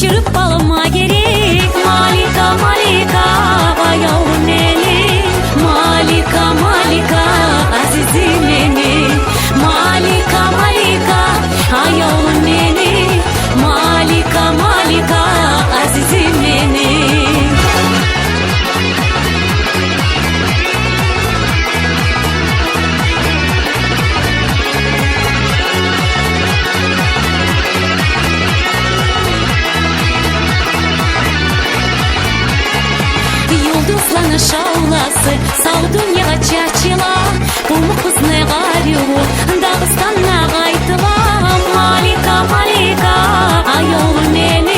kaçırıp alma gerek. Malika malika ayağın eli, malika malika azizim eli, malika malika ayağın eli, malika malika azizim eli. Yıldızlarına şaulası, sağ dünyaya çarçıla, bulmuş kızını garıyor, Dağıstan'a qaytıla. Malika malika ayağın eli,